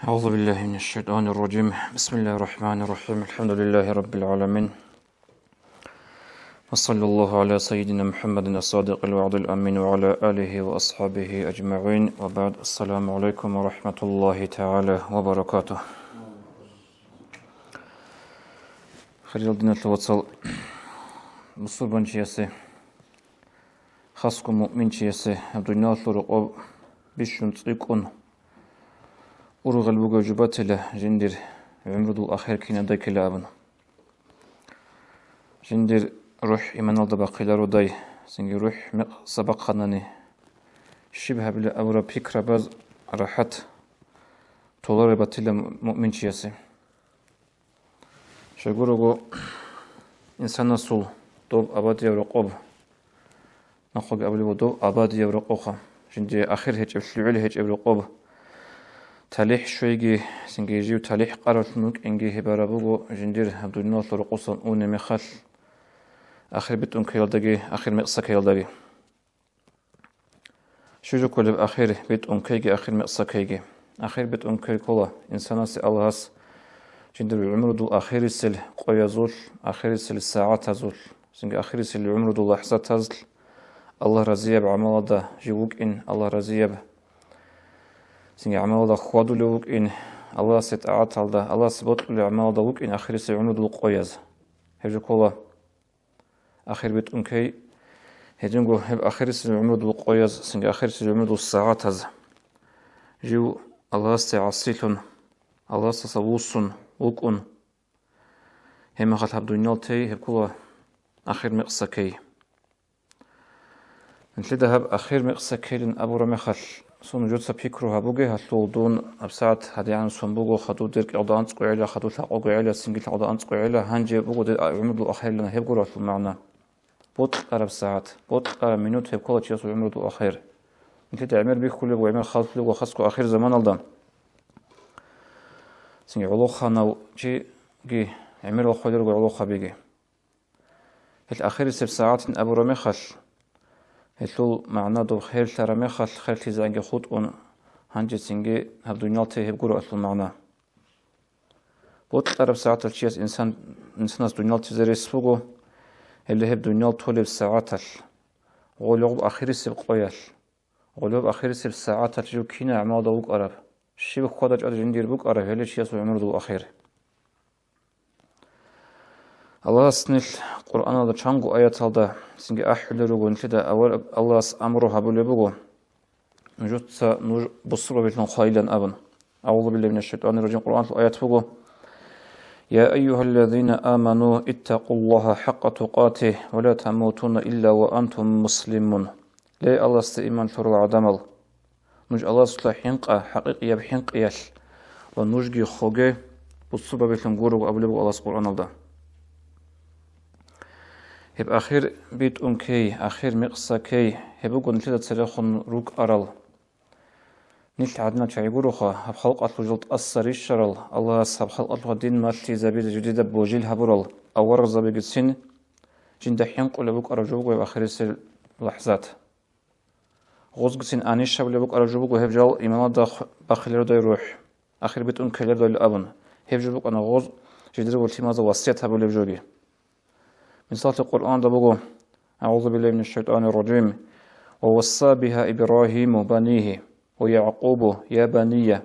أعوذ بالله من الشيطان الرجيم بسم الله الرحمن الرحيم الحمد لله رب العالمين وصلى الله على سيدنا محمد الصادق الوعد الأمين وعلى آله وأصحابه أجمعين وبعد السلام عليكم ورحمة الله تعالى وبركاته خليل الدين الوصل مصوبان شياسي خاصكم مؤمن شياسي الدنيا ثرق بشن تقون أرغل بوجبات له جندر عمرو الأخير كنا دايك لابن جندر روح إيمان الله باقي روداي سنجي روح سبق خناني شبه بلا أورا بيكرا باز راحت طولار باتلا مؤمن شياسي شغورو إنسان نسول دوب أبادي ورقوب نخوغ أبلي ودوب أبادي ورقوخا جندي آخر هيج أفلعلي هيج ورقوب تاليح شويجي سنجيجيو تاليح قررت نوك إنجي هبارابوغو جندير هبدولنا لرقوصا أوني مخال آخر بيت كيلداجي آخر مقصة كيلداجي شوجو كل آخر بيت كيجي آخر مقصة كيجي آخر بيت كي كولا إنسانا سي اللهس جندير العمر دول آخر السل قويا زول آخر السل الساعات هزول سنجي آخر السل العمر دول لحظات هزل الله رزيب عمال دا جيوك إن الله رزيب سنجي عمال دا خوادو لوك إن الله ستعات دا الله سبط لعمال دا وك إن آخر السل العمر دول قوياز هجو كولا آخر بيت كي هجنجو هب آخر السل العمر دول قوياز سنجي آخر السل العمر دول الساعات هز جو الله استعصيلون الله استسووسون وكون هما خل هب دنيا تي هب كولا آخر مقصة كي نتلدا هب آخر مقصة كي لن أبو رمخل سون جوتسا بيكرو هبوجي هتلودون أبسات هدي عن سنبوجو خدو ديرك عضان تقعيلا خدو ثقوجو عيلا سنجل عضان تقعيلا هنجي بوجو دي عمرو الأخير لنا هبقو راسل معنا بوت قرب ساعات بوت قرب منوت هبقو تياسو عمرو الأخير نتلدا عمر بيك كله وعمر خالص له وخسكو آخر زمان الدم سنجي علو خانو جي عمر الخير وعلو خبيجي الأخير سب ساعات أبو رمخل هتلو معنا دو خير ترى خل خير تزانج خود اون هنجي سنجي هب دنيا تهب جرو أصل معنا بوت طرف ساعات الشيء إنسان دنيا تزرس فوقه اللي هب دنيا طول الساعات غلوب آخر سب قيال غلوب آخر سب ساعات جو كنا عمال دوق قرب شيء بخدج أدري جندير بوك قرب هل الشيء عمر دو آخر الله سنل قرآن هذا شانغو آيات هذا سنجي أحلى رجون كده أول الله أمره هبول بقول نجت نور بصرة بيتنا خايلا أبن أعوذ بالله من الشيطان الرجيم قرآن الآيات بقول يا أيها الذين آمنوا اتقوا الله حق تقاته ولا تموتون إلا وأنتم مسلمون لا الله استئمان فرو عدمل نج الله صلح حنقة حقيقية بحنقية ونجي خوجة بصرة بيتنا جورو أبو الله سبحانه الله هب آخر بيت كي آخر مقصة كي هبوجو نتلت سرخن روك أرل نيل عدنا تعيقوروخا هب خلق أطلو أثر الشرل الله هب خلق أطلو دين مالتي زبيد جديدة بوجيل هبرل أور زبيد سن جند حينق لبوك أرجوبو آخر السر لحظات غوزق سن آنيش شاب لبوك أرجوبو هبجال إيمان دا بخير دا يروح آخر بيت كيلر دا الأبن هبجوبك أنا غوز جديد والتماز وصيت هبو لبجوبي من صلاة القرآن دبقوا أعوذ بالله من الشيطان الرجيم ووصى بها إبراهيم بنيه ويعقوب يا بني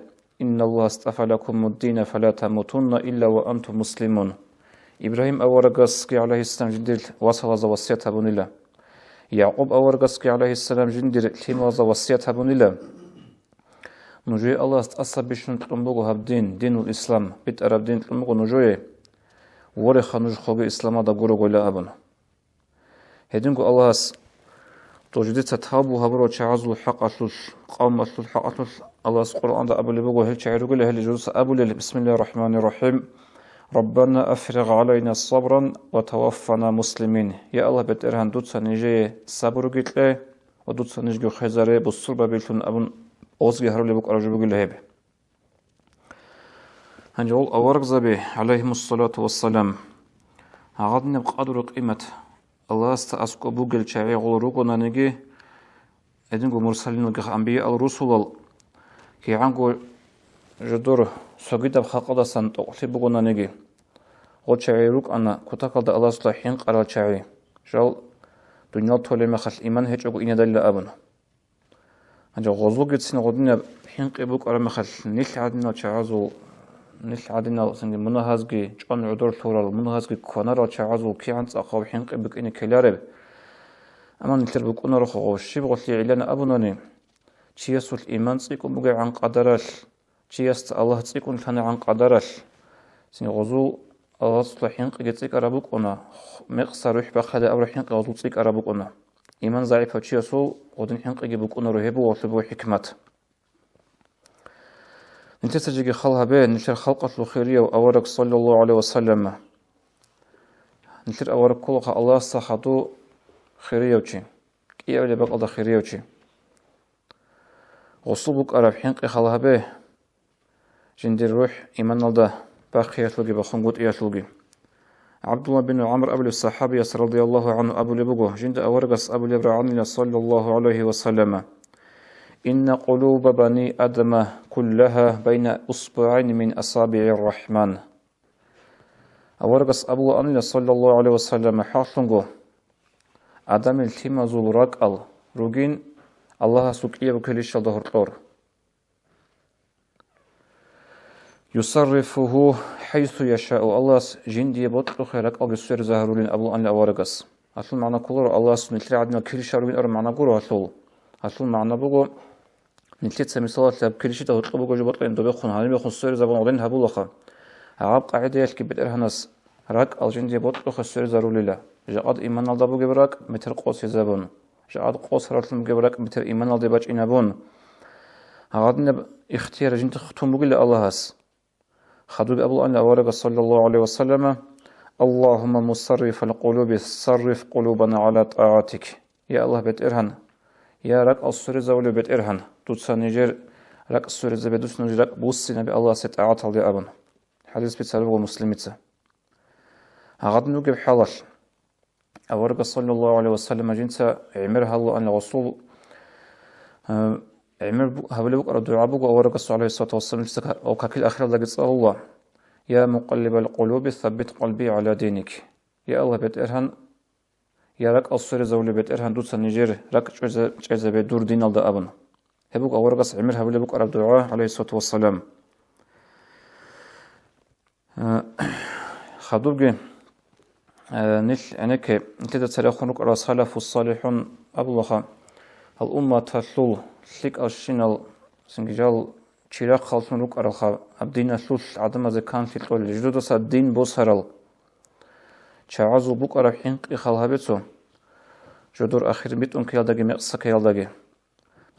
إن الله اصطفى لكم الدين فلا تموتن إلا وأنتم مسلمون إبراهيم أورقسكي عليه السلام جندل وصل وصيتها بن الله يعقوب أورقسكي عليه السلام جندل تيموز وصيتها بن الله نجي الله استأصى بشن تلمبقوا هبدين دين الإسلام بيت أرب دين تلمبقوا نجوي ورخ نج خوج إسلام دا جورو قلا أبن هدينكو الله توجدت تابو هبرو تعزل حق أصل قوم أصل حق أصل الله القرآن دا أبو لبقو هل تعرق له هل جوز أبو له بسم الله الرحمن الرحيم ربنا أفرغ علينا صبرا وتوفنا مسلمين يا الله بترهن دوتسا نجي صبر قلت له ودوتسا نجي خزاري بالصلبة بيلتون أبن أوزجي هرو لبقو أرجو بقول له هبه هنجول أورق زبي عليهم الصلاة والسلام عادنا بقدر قيمة الله استأسكو بوجل شعي غلروقنا نجي إذنكو مرسلين وجه أنبياء الرسل كي عنكو жодор согидаб халқадасан тоқли бугунанеги очаи рук ана кутакалда аласла хин қаралчаи жал дунял толеме хал иман хечогу инадалла абун анжа гозлу гитсин годуня хин қибук араме хал нил адина чаазу нил адина синги мунахазги чон удор турал мунахазги конара чаазу киан цақав хин қибук ини келареб аман нилтер бук унару хогу шибголли илана абунани чиесул иман цикум буге ан qadarал чиест аллах цикун тана ан qadarал синги гозу аллах хин қиге цик арабук уна меқсарух бахада абру хин гозу цик арабук уна иман заиф чиесул годин хин қиге бук унару хебу ослубу хикмат نتسجي خلها نشر خلقة الخيرية وأورك صلى الله عليه وسلم نشر أورك كلها الله صحته خيرية وشي كي أولي بق الله خيرية وشي غصوبك أرب حينك خلها به جندي الروح إيمان الله باقي يتلقي بخنقود يتلقي عبد الله بن عمر أبو الصحابي رضي الله عنه أبو لبقه جند أورقس أبو لبرعان صلى الله عليه وسلم إن قلوب بني آدم كلها بين أصبعين من أصابع الرحمن أورقس أبو أن صلى الله عليه وسلم حاصلنغو آدم التمازول راقل روغين الله سكيه بكلش ظهر طور يصرفه حيث يشاء الله جندي بطلق خيرك أو السر زهرولين أبو أن أورقس أصل معنى كلر الله سنتلي عدنا كلش روين أر معنى قرو أصل معنى بقو نتلت سمسالات لاب كلشي تهطلق بقو جبطلين دوبيخون هاني بيخون السر زبان غدين هبولخا عاب قاعدة يلكي بدر هنس راك الجندي بطلق السر زهروليلا جاءد إيمان الله بقو براك متر قوس يزابون جاءد قوس راتلم بقو براك متر إيمان الله باج إنابون هادنا اختيار جنت ختم بقو الله هس خدوب أبو أن أورق صلى الله عليه وسلم اللهم مصرف القلوب صرف قلوبنا على طاعتك يا الله بيت إرهن يا رك السر زولي بيت إرهن tutsa nijer rak sureze bedus nujer rak bussina bi Allah set a'at aldi abun hadis bit salbu muslimitsa agad nugib halal awarga sallallahu alaihi wasallam jinsa imir hallu an rasul imir hablu du'a bu awarga sallallahu alaihi wasallam او kakil akhir da gitsa Allah ya muqallib alqulub thabbit qalbi ala dinik ya Allah bet erhan ya rak asure zawli bet erhan tutsa nijer rak çeze be dur din aldi abun هبوك أورقص عمر هبول بوك أرب دعاء عليه الصلاة والسلام خدوبي نل أنك نتدى تاريخونك على صالح الصالحون أبلغا الأمة تطلول سليك أشينال سنجال چراغ خالصونك أرخا أبدين أسلوش عدم زكان تطلول جدود سا دين بوسهرال چاعزو بوك أرب حينك إخالها بيتو جدور أخير بيت أنك يالداقي مقصك يالداقي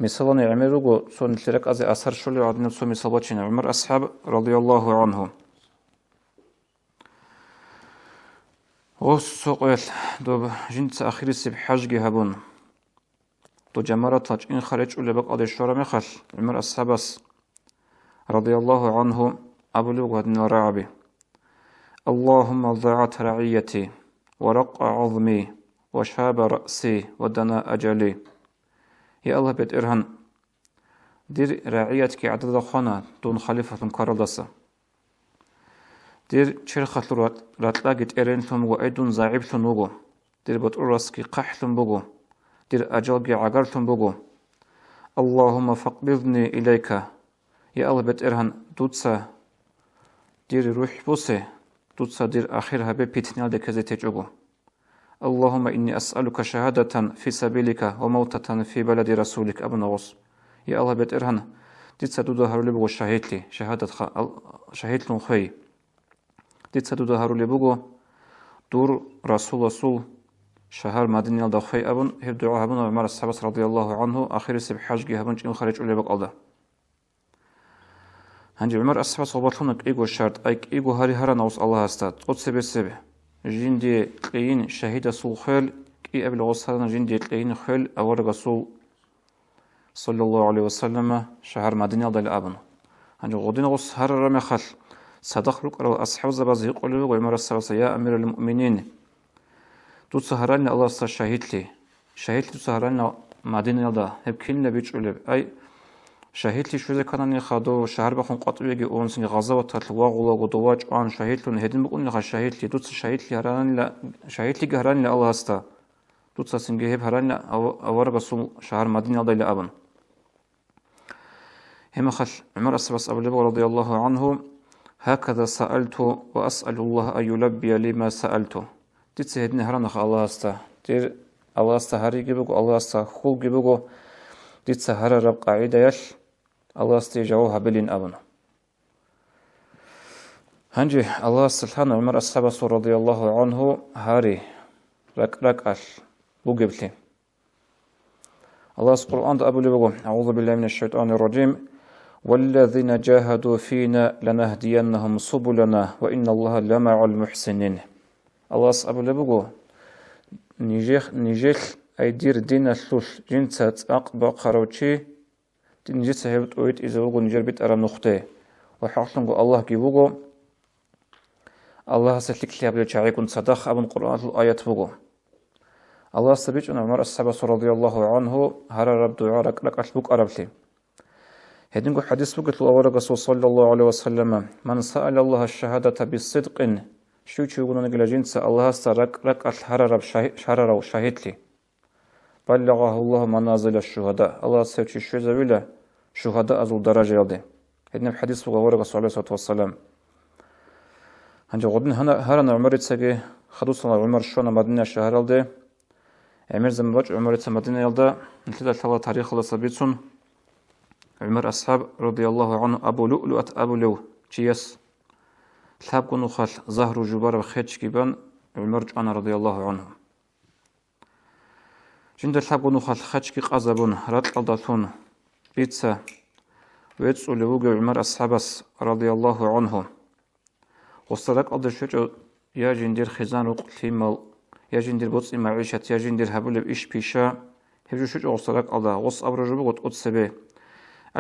مثلا يعملوا سون الشرك أزي أثر شلي عدنا سو مثال باتشين عمر أصحاب رضي الله عنهم وسوقيل دو جنس آخر سب حج هبون دو جمرة تاج إن خرج ولا بق أدي شورا مخل عمر أصحاب رضي الله عنه أبو لغة الرعبي اللهم ضاعت رعيتي ورق عظمي وشاب رأسي ودنا أجلي يا الله بيت إرهن دير رعيتك عدد خانة دون خليفة كاردسة دير شرخة راتلاقت إرين ثمغو أيدون زعيب ثنوغو دير بطرسكي قح ثنبغو دير أجلقي عقر ثنبغو اللهم فاقبضني إليك يا الله بيت إرهن دوتسا دير روح بوسي دوتسا دير آخرها بيتنال دكزي تجوغو اللهم إني أسألك شهادة في سبيلك وموتة في بلد رسولك أبو نغص يا الله بيت إرهن ديت سدود هارولي بغو شهيد لي شهادة شهيد لون خي ديت سدود هارولي بغو دور رسول شهر مدينة الدخي أبن هب دعاء أبن عمر الصحابة رضي الله عنه آخر سب حاجة أبن إن خرج أولي بق الله هنجي عمر الصحابة صوبت لونك إيجو شرط أيك إيجو هاري هرا نوص الله استاد قد سبه جندي قين شهيد سول خيل كي قبل غصرنا جندي قين خيل أور رسول صلى الله عليه وسلم شهر مدينة ضل أبن هنجي غدين غص هر رمخل صدق لك أصحاب زبازي يقولوا وعمر الصلاة يا أمير المؤمنين تسهرنا الله شهيد لي تسهرنا مدينة ضل هب كلنا بيجولب أي شهيد لي شو ذكرني خادو شهر بخون قطويجي أونسني غزوة الواغولا ودواج عن شهيد لون هدين بقول لك شهيد لي دوت شهيد لي هران لا شهيد لي جهران لا الله استا دوت سنجيب هران لا أو ورقة شهر مدينة ضيل أبن هم خش عمر أسبس أبو لبغ رضي الله عنه هكذا سألت وأسأل الله أن يلبي لي ما سألته ديت سهدني هران الله استا دير الله استا هري جبقو الله استا خول جبقو ديت سهر رب قاعدة يش الله استيجاوها بلين أبن هنجي الله سبحانه عمر أصحابه رضي الله عنه هاري رك أش بوجبتي الله سبحانه وتعالى أبو لبغو أعوذ بالله من الشيطان الرجيم والذين جاهدوا فينا لنهدينهم سبلنا وإن الله لمع المحسنين الله أبو لبغو نيجيخ أيدير دين الثلث جنسات أقبى قروتشي نجت سهبت أويت إذا وقو نجر بيت أرى نخته وحاصلنقو الله كي وقو الله سلك لياب لجعيكون صدق أبن قرآن الآيات وقو الله سبيج أن عمر الصحابة رضي الله عنه هر رب دعاء لك أشبك أربتي هدنقو حديث وقت الأورق صلى الله عليه وسلم من سأل الله الشهادة بالصدق شو يقولون نقل جنس الله سرق لك أشهر رب شهر وشهد لي بلغه الله منازل الشهداء الله سيوتشي شوزويلة شهداء أزل درجة يلدي هدنا بحديث وغورق صلى الله عليه وسلم هنجي غدن هرنا عمر تساقي خدوصنا عمر شونا مدينة شهر يلدي عمر زمباج عمر مدينة يلدي نتلد الله تاريخ الله سبيتسون عمر أصحاب رضي الله عنه أبو لؤلؤة أبو لو جيس تلاب كنو خال زهر جبار وخيتش كيبان عمر جانا رضي الله عنه جند الحبون خالخاتشكي قازبون راتل دالتون بيتسا ويتسو لوغو عمر أصحابس رضي الله عنه وصدق أدر شجو يا جندير خزان وقتيمال يا جندير بوتسي معيشة يا جندير هبول إيش بيشا هجو شجو وصدق أدا وص أبرجو بغت أتسبه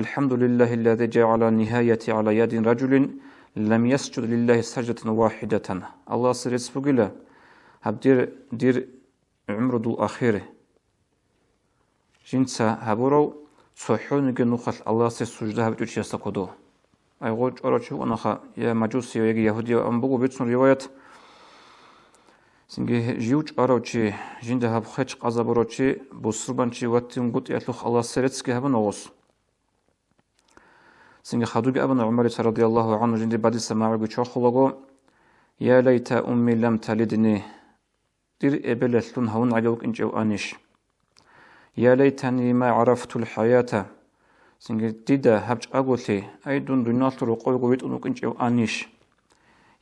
الحمد لله الذي جعل النهاية على يد رجل لم يسجد لله سجدة واحدة الله سريس فقلا هبدير دير عمر دو أخيره جنسا هبورو صحون جنوخل الله سجده بتوش يستقدو أي غوج أرجو أنها يا مجوسي ويا يهودي أم بقو بيتسون رواية سنجي جيوج أروجي جنده هب خش قزابروجي بوسربانشي واتيم قط يأتلوخ الله سرتسكي هبن أغوص سنجي خدوج أبن عمر رضي الله عنه جندي بعد السماع بيشوخلوغو يا ليت أمي لم تلدني دير إبلتلون هون عجوك إنجو أنيش يا ليتني ما عرفت الحياة سنجي ديدا هبج أقولي أيدون دونالتر وقوي قويت أنوك إنجو أنيش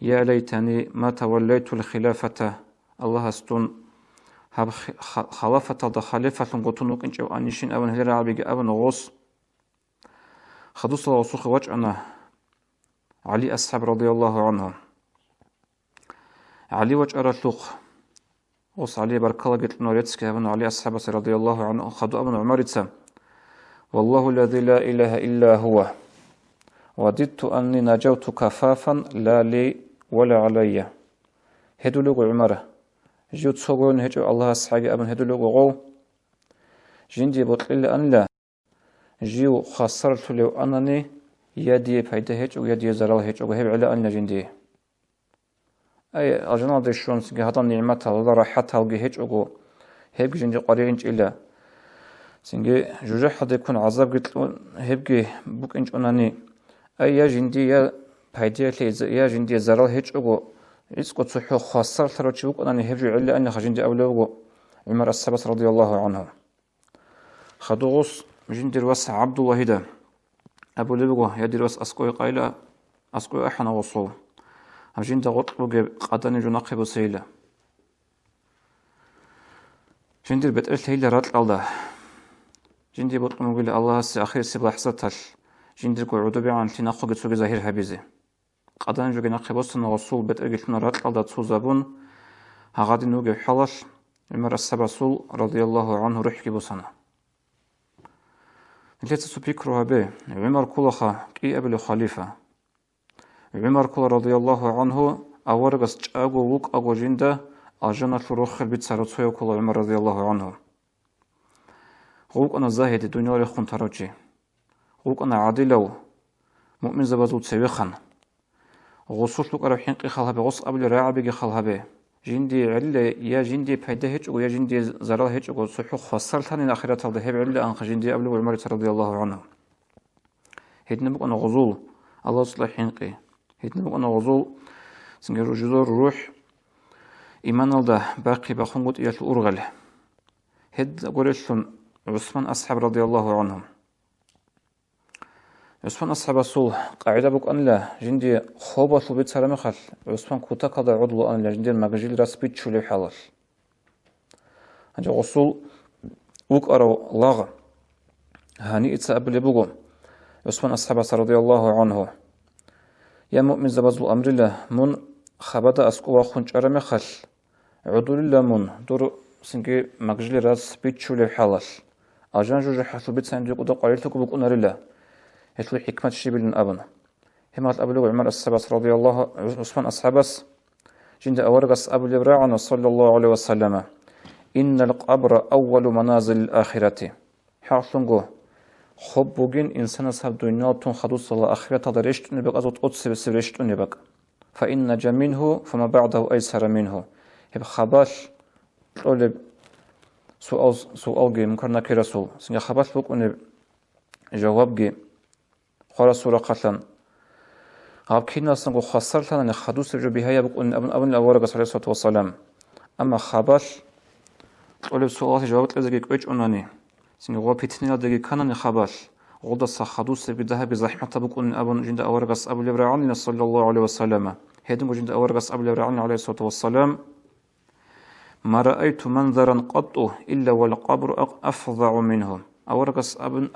يا ليتني ما توليت الخلافة الله استون هب خلافة دا خلافة قطنوك إنجو أنيشين أبن هلال عبيق أبن غوص خدوص الله وصوخ وجعنا علي أصحاب رضي الله عنه علي وجع رتلوخ وص علي بارك الله قلت نوريتسك ابن علي أصحابه رضي الله عنه خدوا ابن عمرتسا والله الذي لا إله إلا هو وددت أني نجوت كفافا لا لي ولا علي هدو لغو عمره جيوت صغون هجو الله أصحابي ابن هدو لغو غو جندي بطل أن لا جيو خسرت لو أنني يدي فايدة هجو يدي زرال هجو هب على أن جندي أي أجنال دشون سنجي هذا نعمة الله راحتها وجهج أجو هبج جندي قرينج إلا سنجي جوجة حد يكون عذاب قلت هبجي بوك إنج أناني أي جندي يا بيدي يا جندي زرال هج أجو يسقط صحو خاصة تروتش بوك أناني هبج إلا أن خجندي أولو عمر السبس رضي الله عنه خدوغس جندي الوس عبد الله هدا أبو لبغو يدي الوس أسقوي قايلة أسقوي أحنا وصو همجين دغوت لوجي قداني جناقي بسيلة جندي البيت الهيلة رات الله جندي بطل مقول الله سي أخير سي بلحظتها جندي كو عدو بيعان تناقو قد سوغي زهير هبيزي قداني جوغي ناقي بسنا وصول بيت الهيلة رات الله تسو زابون هغادي نوغي حلش عمر السبع سول رضي الله عنه رحكي بسنا نتلت سبيكروها بي عمر كولخا كي أبلي خليفة عمر كول رضي الله عنه أورغس جاغو ووك أغو جندا أجنة روخ البيت سارتسويو كول عمر رضي الله عنه غوك أنا زاهد الدنيا لخون تراجي روك أنا عادلو مؤمن زبازو تسويخن غصوش لوك أرى حين قخلها بغص قبل راعبي قخلها به جندي علة يا جندي بيده ويا جندي زرال هيج وصحو خسرت عن آخرة الذهب علة أنخ جندي قبل عمر رضي الله عنه هيدنا بق أنا غزول الله صلح حينقي هيدنا بق أنا غزول سنجر جذور روح إيمان الله باقي بخنقط إلى الأرغل هيد قريشون عثمان أصحاب رضي الله عنهم عثمان أصحاب الصول قاعدة بك أن لا جندي خوبة صبيت سلامخل عثمان كوتا قضى عضو أن لا جندي المجاجيل راسبيت شولي حالش هنجا غصول وك أرو لاغ هاني إتسأبلي بقو عثمان أصحاب رضي الله عنه يا مؤمن زبازو أمر الله من خبدا أسكو وخنج أرمخل عدول الله من دور سنجي مجاجيل راسبيت شولي حالش أجان جوجي حسو بيت سنجي قد قايلتك بك أنر الله هتلو حكمة الشيب للأبن هم أبلغ عمر السباس رضي الله عثمان أصحابس جند أورغس أبلغ راعنا صلى الله عليه وسلم إن القبر أول منازل الآخرة حاصلنغو خبوغين إنسان صاحب دنيا تون خدوص الله آخرة درشت نبق أزوت أدس بسرشت نبق فإن جمينه فما بعده أيسر منه هب خباش طلب سؤال مكرنا كرسول سنجا خباش بك أنب جواب خلاص سورة قتلن عاب كنا سنقو خسرت لنا خدوس الجبهة يبقى أبن الأورق صلى الله عليه وسلم أما خباش طلب سؤال جوابت لذلك وجه أناني سنقو بيتني لذلك كان خباش غدا خدوس بذهب زحمة تبقى أبن جند أورق أبو الإبراعين صلى الله عليه وسلم هيدم جند أورق أبو الإبراعين عليه الصلاة والسلام ما رأيت منظرا قط إلا والقبر أفظع منه أورق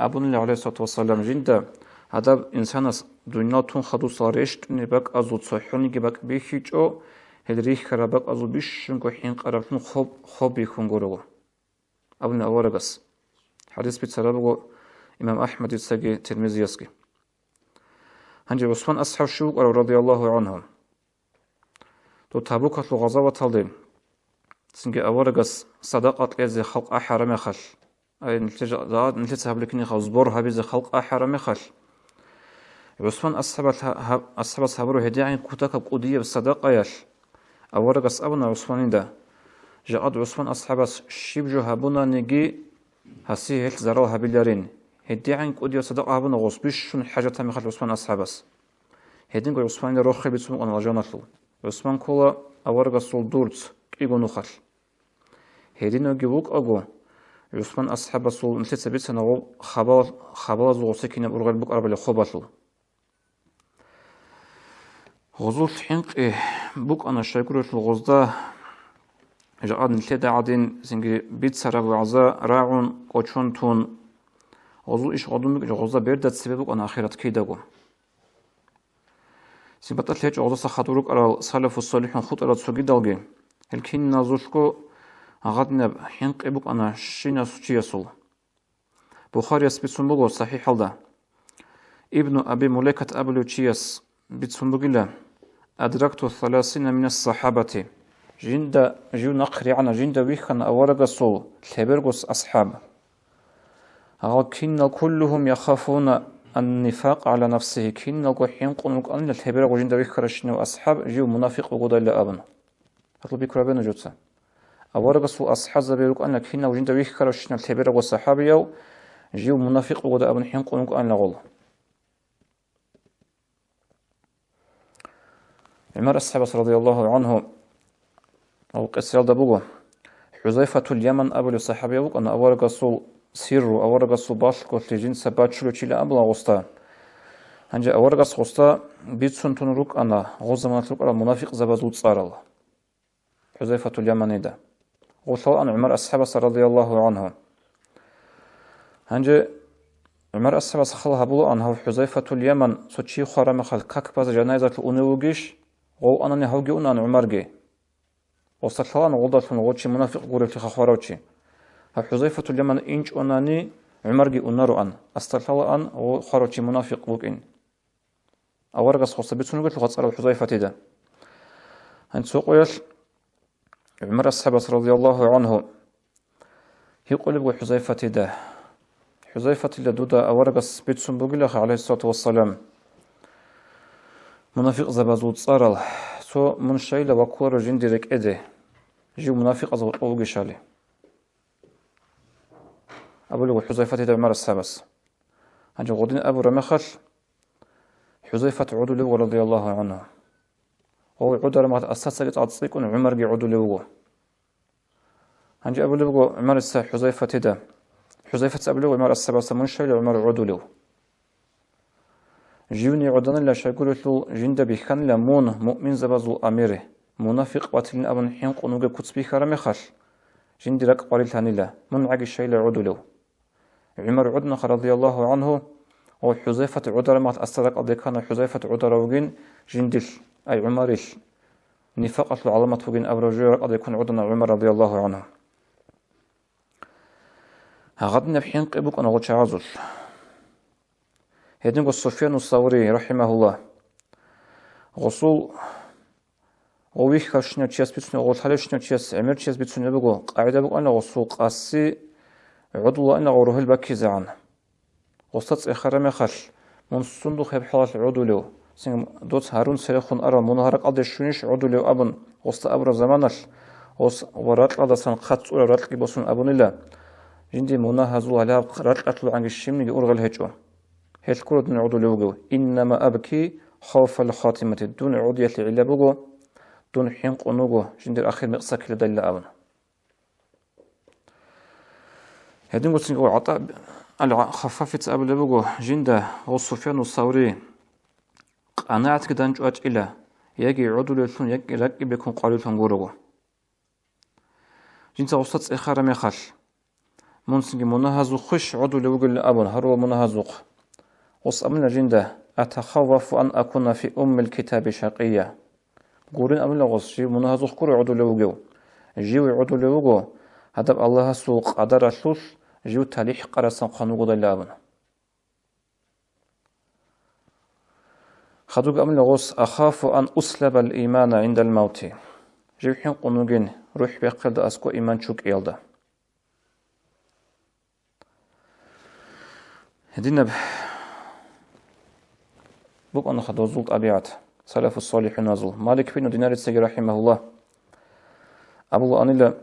أبن الله عليه الصلاة والسلام جند هذا إنسان دنيا تون خدوس رشت نبك أزود صحوني جبك بيشيجو هدريخ كربك أزود بيشنكو حين قربتن خوب يكون قروا أبن أورغس حديث بيتسرابو إمام أحمد الساقي ترمزي يسقي هنجي عثمان أصحاب شوق رضي الله عنهم تو تابوك الغزوة تلدين سنجي أورغس صداقة لزي خلق أحرم خل أي نتلتها بلكني خزبورها بزي خلق أحرم خل عثمان أصحاب صحابه هديعين كتاك بقودية بالصداقة ياش أورغس أبنا عثمانين ده جاءت عثمان أصحاب شيبجو هابونا نجي هسي هيت زرال هابيلارين هديعين كودية صداقة هابونا غصبيش شون حاجة تامخل عثمان أصحابس هدين قو عثمانين روخي بيتسمو أنا لجانتلو عثمان كولا أورغس سولدورت كيغو نخل هدين وجيبوك أغو عثمان أصحاب سول نتلت بيتسنا خبال زغو سكينة بأرغل بك أربالي خوباتلو غزول حينق بوك أنا شاكرة الغزدة جاء نتلدا عدين زنجي بيت سراب وعزا راعون قوشون تون غزول إيش غدون بك غزدة بيردت سببك أنا آخرت كيداغو سيبطت ليج غزدة خطوروك على صالف الصالحون خط على تسوغي دالغي الكين نازوشكو غدنب حينق بوك أنا شينا سوچي يسول بخاري سبيتسون بوغو صحيح هالدا ابن أبي مليكة أبلو تشيس بيتسون بوغيلا أدركت 30 من الصحابة جند جو نقري عنا جند ويخن أورغ الصول تبرغس أصحاب كن كلهم يخافون النفاق على نفسه كن القحين قنوك أن تبرغ جند ويخرشن أصحاب جو منافق وقضى إلا أبن أطلب بكرابين جوتسا أورغ الصول أصحاب زبيرك أن كن جند ويخرشن تبرغ الصحابي جو منافق وقضى أبن حين قنوك أن لغل عمر الصحابة رضي الله عنه أو قصة دبوغو حذيفة اليمن أبو الصحابة يقول أن أورغ الصول سيرو أورغ الصول باشكو تجين سباتشلو تشيلا أبلا غستا هنجا أورغ الصول بيتسون تنروك أنا غزمان تروك على منافق زبازوت صارل حذيفة اليمن ده غسل أن عمر الصحابة رضي الله عنه هنجا عمر الصحابة خلها بلو أنه حذيفة اليمن سوتشي خرم خل كاكباز جنازة الأنوغيش غو أنا نهوجي أنا عمرجي وصلتلان غضتون غوتشي منافق غورتي خخوروتشي حذيفة اليمن إنش أناني عمرجي أنارو أن أستلتلان وخروتشي منافق بوكين أورغس خاصة بيتسون قلت لغت على حذيفة ده هنسوق عمر الصحابة رضي الله عنه يقول بو حذيفة ده حذيفة لدودا أورغس بيتسون بوغلخ عليه الصلاة والسلام منافق زبازوت صارل سو من شيء وكور جندرك إده جيو منافق أزغل أوغشالي أبو لغو حذيفة عمر السابس هنجي غودين أبو رمخل حذيفة عدو لغو رضي الله عنه هو عدو رمخل أساسا يتعطيكون عمر جي عدو لغو هنجي أبو لغو عمر السا حذيفة دا حذيفة أبو لغو عمر السابس من شيء عمر عدو لغو جيوني عدنا لا شاكولو جند بيخان لمون مؤمن زبازو أميره منافق واتلين أبن حين قنوغ كتبي خرمخل جند لك قريل ثاني من عقي الشيء لعدو لغو عمر عدنا رضي الله عنه وحذيفة عدر ما تأثرك أضي كان حذيفة عدر وجين جندل أي عمريش نفاقة العظمة وجين أبرجير أضي كان عدنا عمر رضي الله عنه هغدنا بحين قبوك أنا غوش عازل هيدنقو سفيان الثوري رحمه الله غصول غويش خشنا تشيس بيتسنو غوشالشنا تشيس عمر تشيس بيتسنو بقو قاعدة بقو أنا غصول قاسي عدو أنا غروه البكي زعان وسط إخرام خل من صندوق بحال عدو له سين دوت هارون سيخون أرى منهارك أدي شونيش عدو له أبن وسط أبر زمانش ورات هذا سن خط ولا رات بسون أبن الله جندي مناهزو على رات أطلع عن الشمن أرغل هجوا هل كل دون عدو له إنما أبكي خوف الخاتمة دون عودية العلبو دون حين قنوجو جندي الأخير مقصك لدل أبن هذين قلت لك عطاء الخفافة أبو لبوجو جندا وسفيان الثوري قناعت كده نجوات إلى يجي عدو للثون يجي لك بيكون قالوا تنقوله جندا وسط إخارة مخال منسج منهزو خش عدو لبوجو لأبون هرو منهزوق وصأمنا جندا أتخوف أن أكون في الكتاب شقية قولين أمنا غص جيو منهزوق كل عدو لبوجو جيو عدو لبوجو هدب الله سوق قدر الثلث جيو تاليح قرصان قانوغو دلابن خدوغ أمن لغوص أخاف أن أسلب الإيمان عند الموت جيو حين قنوغين روح بيقل دا أسكو إيمان شوك إيلدا هدينا بوك أنا خدو زلط أبيعت سلف الصالح نازل مالك بن دينار السجي رحمه الله أبو الله أنيلا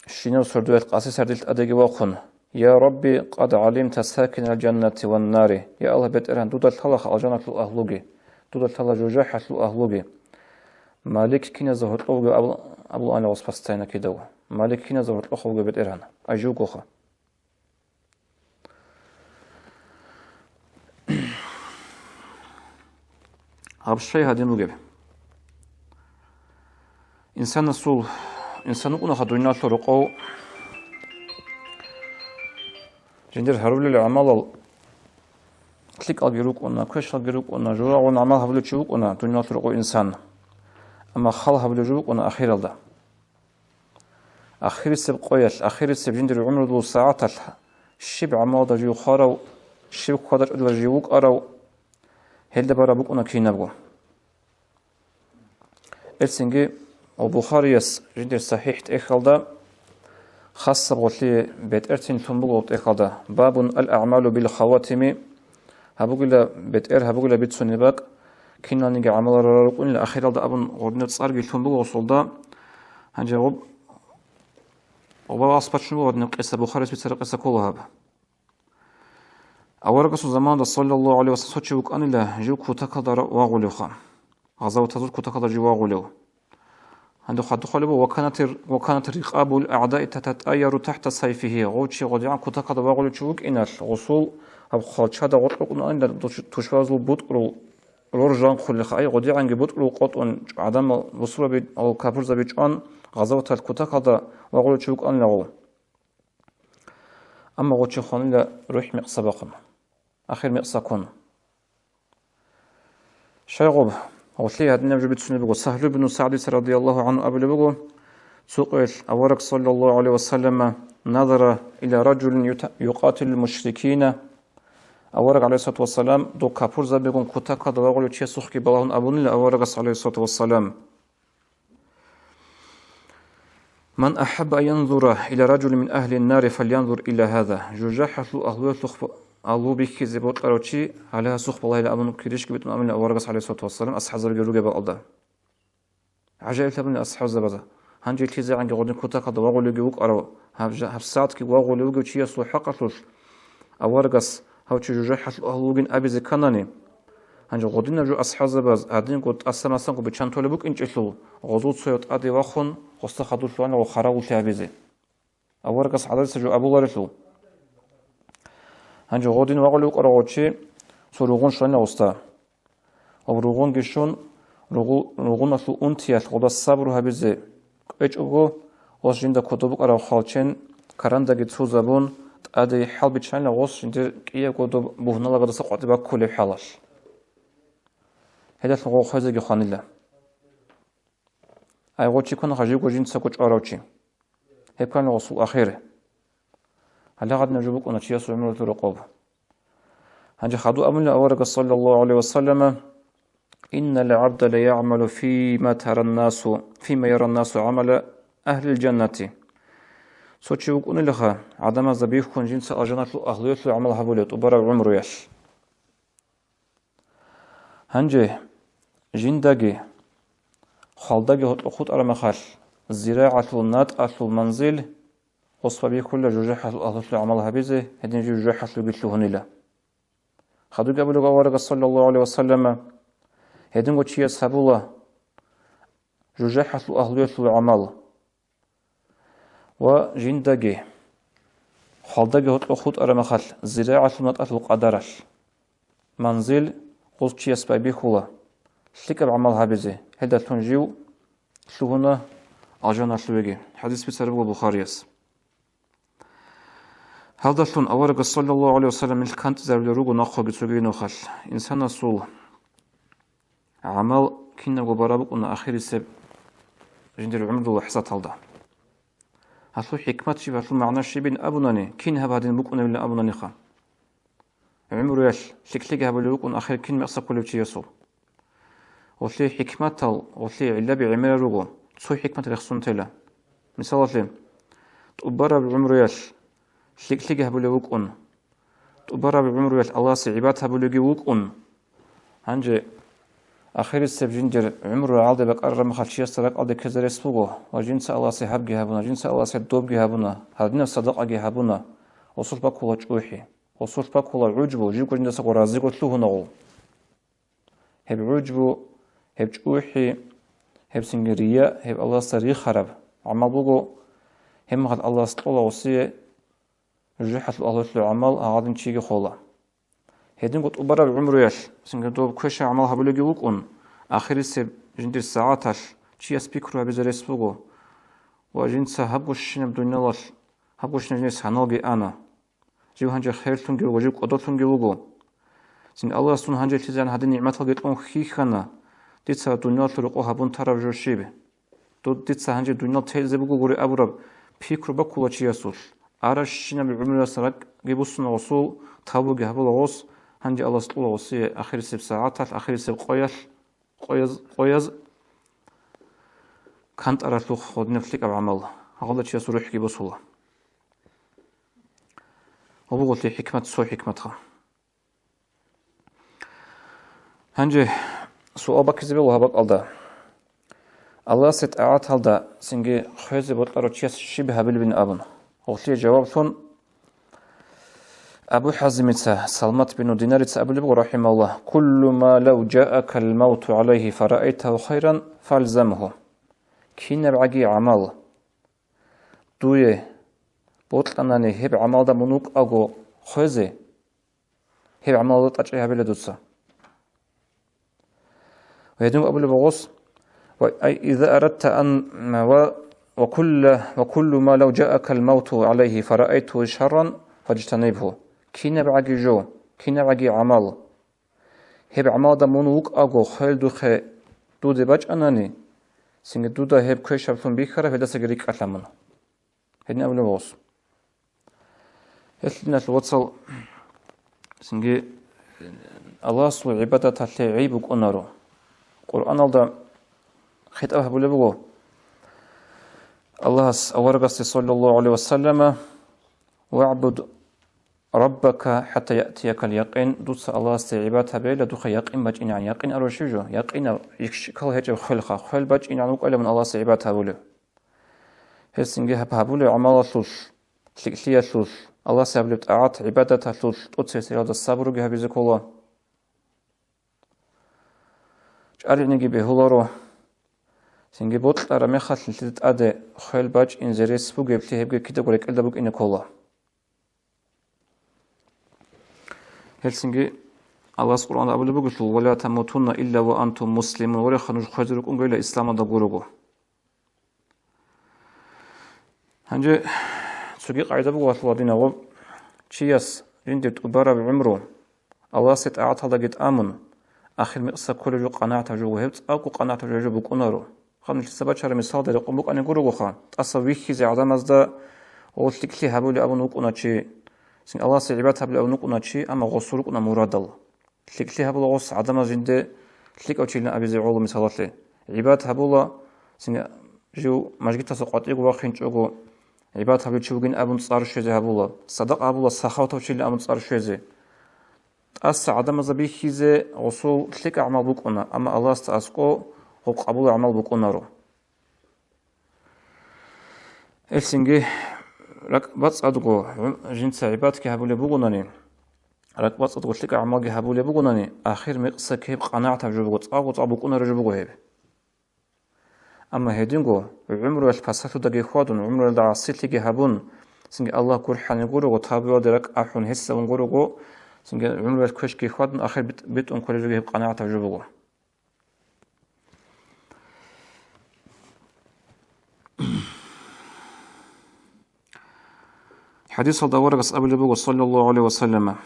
شنو سردوات قاسي سردلت أدقي واقن يا ربي قد علمت ساكن الجنة والنار يا الله بتران دودل تلخ الجنة الأهلوجي دودل تلخ جوجاحة الأهلوجي مالك كنا زهر أوجا أبو أنا وصفستينا كدو مالك كنا زهر أخوجا بتران أجوكوخا هابشي هادين وجب إنسان الصول إنسان قلنا خدونا طرقه جندر هرول العمل تلك الجروك ونا كش الجروك ونا جوا ونا عمل هبل تشوك ونا دنيا طرقه إنسان أما خال هبل جروك ونا أخير الله أخير السب قياس أخير السب جندر عمر دو ساعات الشب عمل دجيو خارو الشب قدر أدور جيوك أرو هل دبر بوك ونا كين نبغو السنجي وبخاريس جندر صحيح إخلدا خاصة بغلي بيت إرتين تنبغوت إخلدا باب الأعمال بالخواتم هبوغلا بيت إر هبوغلا بيت سنباك كنا نيجي عمل رارقون الأخير دا أبن غردنا تصارجي تنبغو صلدا هنجاوب وبابا أصبت شنو غردنا قصة بخاريس بيت قصة كلها أورقص زمان صلى الله عليه وسلم سوتشوك أن الله جوك تقدر واغلوخا غزاو تزوك تقدر جواغلو عنده خد خلبه وكانت رقاب الأعداء تتأير تحت سيفه غوتشي غديان كتقد واغلو تشوك إن الغصول أب خالش هذا غطلقنا أن تشوازو بطرو رورجان خلق أي غديان بطرو قط عدم وصول أو كابرز بيجان غزاو تكتقد واغلو تشوك أن لغو أما غوتشي خان لا روح مقصبقم أخير مقصكون شيغوب وثلي هذا النبي بتسني بقول سهل بن سعد رضي الله عنه أبو لبقول سقيل أورك صلى الله عليه وسلم نظر إلى رجل يقاتل المشركين أورك عليه الصلاة والسلام دو كابور زبيقون كتاك دوغلو تشي سخكي بلاهن أبون إلا أورك عليه الصلاة والسلام من أحب أن ينظر إلى رجل من أهل النار فلينظر إلى هذا جوجاح أهل ألو بك زبوت أروتشي على سخب الله إلى أمن كريش بيت أمن أورغس عليه الصلاة والسلام أصحاب الجروج بألدا عجائب تبني أصحاب زبادة هنجي تيزي عن جودن كوتا قد وغو لجوك أرو هفسات كي وغو لجوك شيء سو حقتلش أورغس هوتشي جوجاح أهلوجن أبي زكانني هنجي غودن جو أصحاب زباز أدين قد أسمع سانكو بتشانتول بوك إنشلو غزوت سيوت أدي وخن قصة خدول لوانا وخراول تابيزي أورغس عدد سجو أبو غارثو هنجي غودين وغلوك أرغوتشي سروغون شلنا وستا أو روغون جيشون روغون أصلو أنتيال غدا الصبر هبيزي إجوغو غوش جندا كتبوك أرغو خالچين كراندا جتسو زبون أدي حال بيتشاننا غوش جندا كيا كتب بوهنا لغدا سقوطي باك كل حالش هذا الغو خزي جخان الله أي غوتشي كون خجيكو جندا سكوش أراوشي هيبكان الغصول أخيره هل قد نجبك أن تشيس عمر الرقاب هنجي خدو أمن أورق صلى الله عليه وسلم إن العبد لا يعمل فيما يرى الناس عمل أهل الجنة سوتشي وكون لها عدم زبيح كون جنس الجنة أهلية عمل هبوليت وبرع عمر يش هنجي جندقي خالدقي هتلقوت على مخال زراعة النات أهل المنزل وصفة كل جوجاحة الأهل عملها بيزه هدين جوجاحة بيتلو هنيلا خدو قبل قوارق صلى الله عليه وسلم هدين قوتشي أصحاب الله جوجاحة الأهل عمل وجندقي خالدقي هتلقوت على مخال زراعة النات أهل القدرش منزل قوتشي أصحاب كله شلك بعملها بيزه هدا تنجيو شلوهنا أجانا شلوهي حديث بسرب البخاريس هذا شلون أورق صلى الله عليه وسلم من كانت زرلروق نخو بتسوقين وخل إنسان صول عمل كنا وبرابق أن آخر السب جندر عمر الله حسات هذا هسو حكمة شيء هسو معنى شيء بين أبناني كين هبادين بوك أن بلا أبناني خا عمر يش شكلك هبلروق أن آخر كين مقصب كل شيء يسول وشي حكمة تل وشي علا بعمر روقو سو حكمة رخصون تلا مثال لهم تبرر بعمر يش شكلك هبلوك أن تبرر بعمر يش الله سعبات هبلوك أن هنجي آخر السب جندر عمر عالد بقرر مخالشي السبق عالد كزر اسبوغو وجنس الله سحب جهبنا جنس الله سدوب جهبنا هذين الصدقة جهبنا وصول بكولا جوحي وصول بكولا عجبو جيبكو جندس قرازيكو تلوه نغو هب عجبو هب جوحي هب سنجرية هب الله سري خرب عمل بوغو هم قد الله سطولا وصيه رجحت الله عمل أعادن شيء خولا هيدين قط أبرر بعمر يش سنجدو كوش عملها بلوجي وقون آخر السب جندر ساعاتش شيء سبيكرو بزر اسبوعو وجنس هبوش نبدون الله هبوش نجنس هنوجي أنا جو هنجر خير تنجي وجيب قدرت تنجي وقو سن الله سون هنجر تزان هذه نعمة لقيت أن خيخنا ديتسا دنيا تلقوا هبون طرف جرشيبه ديتسا هنجر دنيا تهز بقو غري أبرب فكر بقوة شيء سول أرشنا بالعمر سرق جيبوسنا وصول تابو جهبل غوص هنجي الله سطول غوصي آخر سب ساعات آخر سب قياز كانت أرتلو خود نفلك بعمل هذا شيء سروح جيبوسولا وبقول لي حكمة سو حكمتها هنجي سو أباك زبل وهبك الله الله ستأعت هذا سنجي خيز بطلع شيء شبه بالبن أبن وقتي جواب ثون أبو حازم سلمت بن دينار أبو لبغ رحمه الله كل ما لو جاءك الموت عليه فرأيته خيرا فالزمه كين بعجي عمل دويه بطلناني هب عمل دا منوك أغو خيزي هب عمل دا تأجيها بلدوسا ويدوم أبو لبغوص إذا أردت أن وكل ما لو جاءك الموت عليه فرأيته شرا فاجتنبه كين بعجي جو كين بعجي عمل هب عمل دا منوك أغو خيل دوخي دودي باج أناني سنگ دودا هب كوش هبتون بيخره فدا سجريك أتلمنا هدنا أبو لبغوص هل الناس الوصل سنگ الله سوى عبادة تلعيبك أنارو قرآن الله خيط أبو لبغو الله أورغس صلى الله عليه وسلم واعبد ربك حتى يأتيك اليقين دوس الله استعبات هبيل دوخ يقين باج إن يقين أروشيجو يقين يكشكل هيج خلقه خل باج إن عنوك ألا من الله استعبات هبوله هسنجي هبوله عمل ثلث لكلية ثلث الله سبلت أعط عبادة ثلث تؤتي هذا الصبر جهبيزك الله جاري نجي بهولارو سنجي بوتل أرمي خاطر لتت أدي خل باج إن زريس بوجي بتهيب كده قولك إلا بوك إنك الله هلسنجي الله سبحانه وتعالى بقول ولا تموتون إلا وأنتم مسلمون ولا خنوج خجرك إلا إسلام دا قولوا هنجي سوقي قاعدة بقول الله دينا و شياس عندك أبارة بعمره الله ست أعطى لقيت آمن آخر مقصة كل جو قناعة جو هبت أو قناعة جو بكونارو خنوج السبب شر مثال ده يقوم بك أنا قولوا خا أصبح خيز عظام أزدا وتلك لي هبولي أبو نوكونا شيء سين الله سعبات هبل أو نقنا شيء أما غصورك أنا مراد الله تلك هبل غص عدم جند تلك أو شيء أبي زعول مثالات له عباد هبل سين جو مجد تسقط يقول واخين شو عباد هبل شو جن أبو نصار شيء هبل صدق أبو السخاوة شيء أبو نصار شيء أس عدم زبي خيزة غصول تلك أعمال بكونا أما الله استأسقو هو قبول أعمال بكونا رو السنجي رك بس أدقو جنس عبادك هبولي بقولني رك بس أدقو تلك أعمالك هبولي بقولني آخر مقصة كيف قناعة بجوجت أو بكون رجبوه هيب أما هيدينغو عمره الفساتو دقي خوادون عمره الدعاسيت لقي هبون سنجي الله كور حاني قورو وطابيو درك أحون هسا ونقورو سنجي عمره الكشكي خوادون آخر بيت كل رجبوه هيب قناعة بجوجو حديث الدورقس أبو لبوغ صلى الله عليه وسلم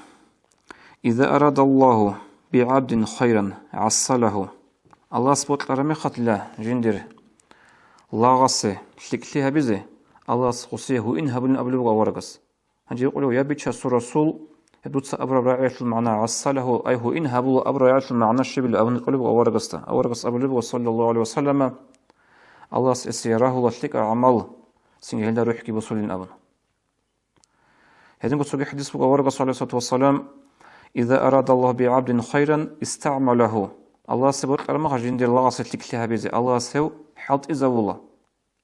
إذا أراد الله بعبد خيرا عصله الله سبوت لرمي خطلا جندر الله غصي تلكليها بزي الله سخصيه إنها بلن أبو لبوغ ورقس هنجي يقولوا يا بيتش الرسول يدوت أبرا رعية المعنى عصله أي هو إنها بلو أبرا رعية المعنى الشبل أبو لبوغ ورقس أورقس أبو لبوغ صلى الله عليه وسلم الله سيراه الله تلك أعمال سنجي هلدا روحكي بصولين أبو هذين قصوا حديث بقى ورقة صلى الله عليه وسلم إذا أراد الله بعبد خيرا استعمله الله سبحانه وتعالى جند الله ستلك لها بيزي الله سو حط إذا والله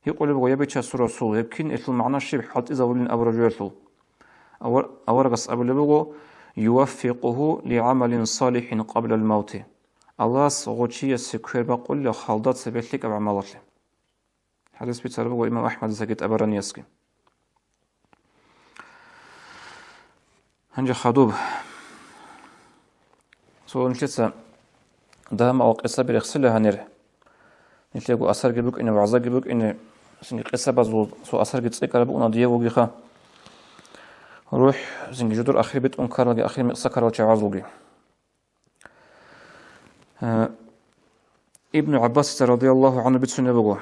يقول بقى يبي تشسر رسول يمكن إثل معنى الشيء حط إذا ولين أبو رجل أورقة أبو لبقى يوفقه لعمل صالح قبل الموت الله سغوتشي السكر بقول له خالدات سبيتلك بعملات حديث بيتسرب وإمام أحمد زكيت أبراني يسكي هنجي خدوب سو نشلتسا دام أو قصة بريخسلها هنير نشلقو أثر جبوك إنه وعزا جبوك إنه سنجي قصة بزول سو أثر جت سيكار بقونا ديابو جيخا روح سنجي جدور أخير بيت أنكار لقي أخير مقصكر والشعازوجي ابن عباس رضي الله عنه بيت سنبقو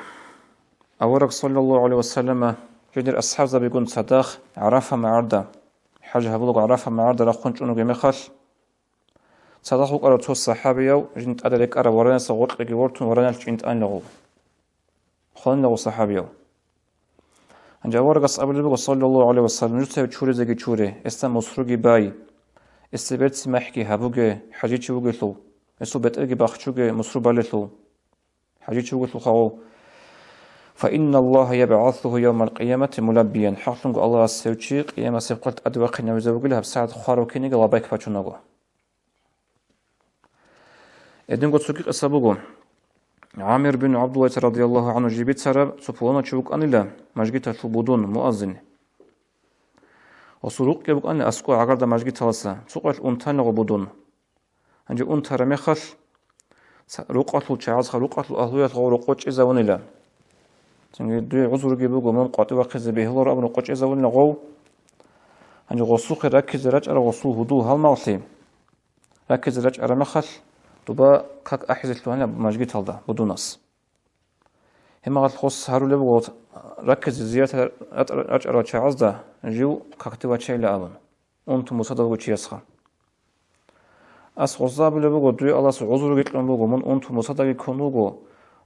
أورق صلى الله عليه وسلم جدير أصحاب بيقول صداق عرفها معرضة حاجة هبلغ عرفها معرضة لخونش أنو جميخال صداق وقرأ تو الصحابيو جنت أدريك أرى ورانا صغوط لكي ورتون ورانا جنت أن لغو خلن لغو صحابيو هنجا أورق أصحاب صلى الله عليه وسلم جوتها بتشوري زي تشوري استا مصروجي باي استبرت سمحكي هبوغي حاجي تشوغي ثو اسو بتأرجي باخشوغي مصروب بالثو حاجي تشوغي ثو خاو فإن الله يبعثه يوم القيامة ملبيا حقلنق الله السوشي قيامة سيقلت أدوقنا وزوجلها بساعد خارو كينيغ لابايك فاتشونغو إدن قد سوكيق أسابوغو عامر بن عبد الله رضي الله عنه جيبت سرب سفوانا تشوك أن الله مجيت البودون مؤذن وسروق يبوك أن أسكو عقرد مجيت هلسا سوقت أنتان لغو بودون هنجي أنتان رميخل روقات الشعاز روقات الأهلية روقوش إذا ونلا سنجي دوي عذر جيبوغو من قاطي وقز بهلور أبن قوش إذا ولنا غو هنجي غصوخ ركز رجع غصو هدو هالمغثي ركز رجع رمخل دوبا كاك أحزت لهنا بمجيت هالدا بدونس هما غال خص هارو لبغو ركز زيادة رجع رجع عزدا جيو كاكتوا تشي لأبن أنتم مصدقوا تشي يسخا أس غصاب لبغو دوي الله سو عذر جيتلن بغو من أنتم مصدقوا كنوغو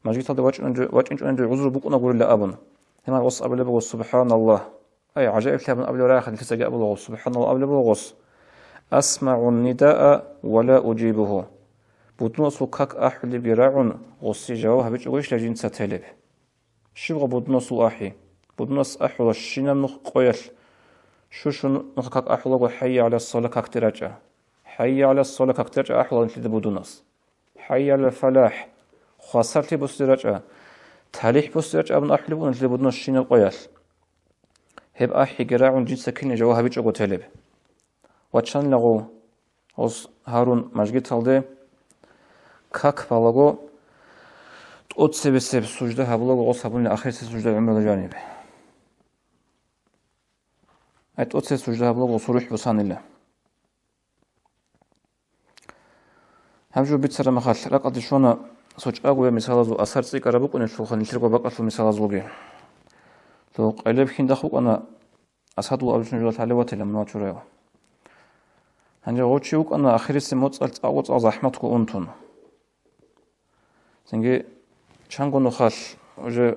مجيت هذا واجن عذر بكون أقول لا أبن هما غص قبل بغص سبحان الله أي عجائب كلام قبل راخد في سجاء بغص سبحان الله قبل بغص أسمع النداء ولا أجيبه بودنوس كك أحلي براع غصي جواه بيج ويش لجين ستلب شبغ بودنوس الأحي بودنوس أحول الشينم نخ قيل شو نخ كك أحول حي على الصلاة كك ترجع حي على الصلاة كك ترجع أحول أنت بودنوس حي على الفلاح خاصرتي بوسترجع تاريخ بوسترجع أبن أحلي بون أنت بودنوس شينم قيل هب أحي جراع جين سكين جواه بيج وتلب واتشان لغو أوس هارون مجد تلده كاك بالغو تقود سبب سجده هبلغو أوس هبون لآخر سجده عمر الجانب تقود سجده هبلغو صروح بسان الله همجو بيتسر مخال لقد شونا سوچ أغوية مثال زو أثر سيك أرابوك ونشوخ نشرق وبقى مثال زوغي تو قيلب خين دخوك أنا أسهدو أبو سنجو تعليوات لمنوات شريو هنجا غوتشيوك أنا آخر سموت أغوت أزحمتكو أنتون سنجي چانگو نخال وجه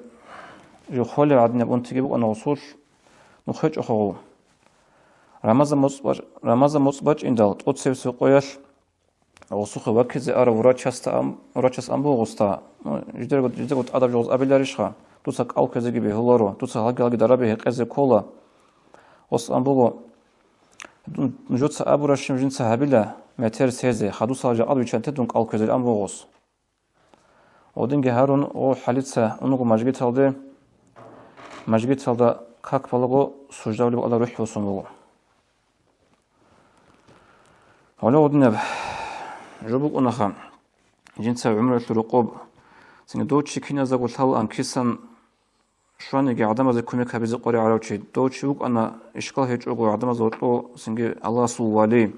خالي عدنا بونتگی بو أنا وصول نخيج أخو رمز مصباج إندال تقود سيبسي قويش وصوخ وكزي أرى وراچس أمبو غستا جدر قد أدب جوز أبيلاريشخا توسك أو كزي جبه هلارو توسك هلقي درابه قزي كولا وص أمبو نجوت أبو رشم جنس هبيلا متر سيزي خدو ساجا أدو چنتدونك أو كزي أمبو غس ودنگه هارون او حالتسا اونو مجگی تالده کاک بالغو سجده ولی الله روح وسون بگو ولی ودنه جبوك اونخا جنسا عمر الرقوب سنگ دو چیکین از اگو تال ان کسان شوانگی عدم از کمی کبیزی قوری عراوچی دو چیوک انا اشکال هیچ اگو عدم از اطلو سنگ الله سول والی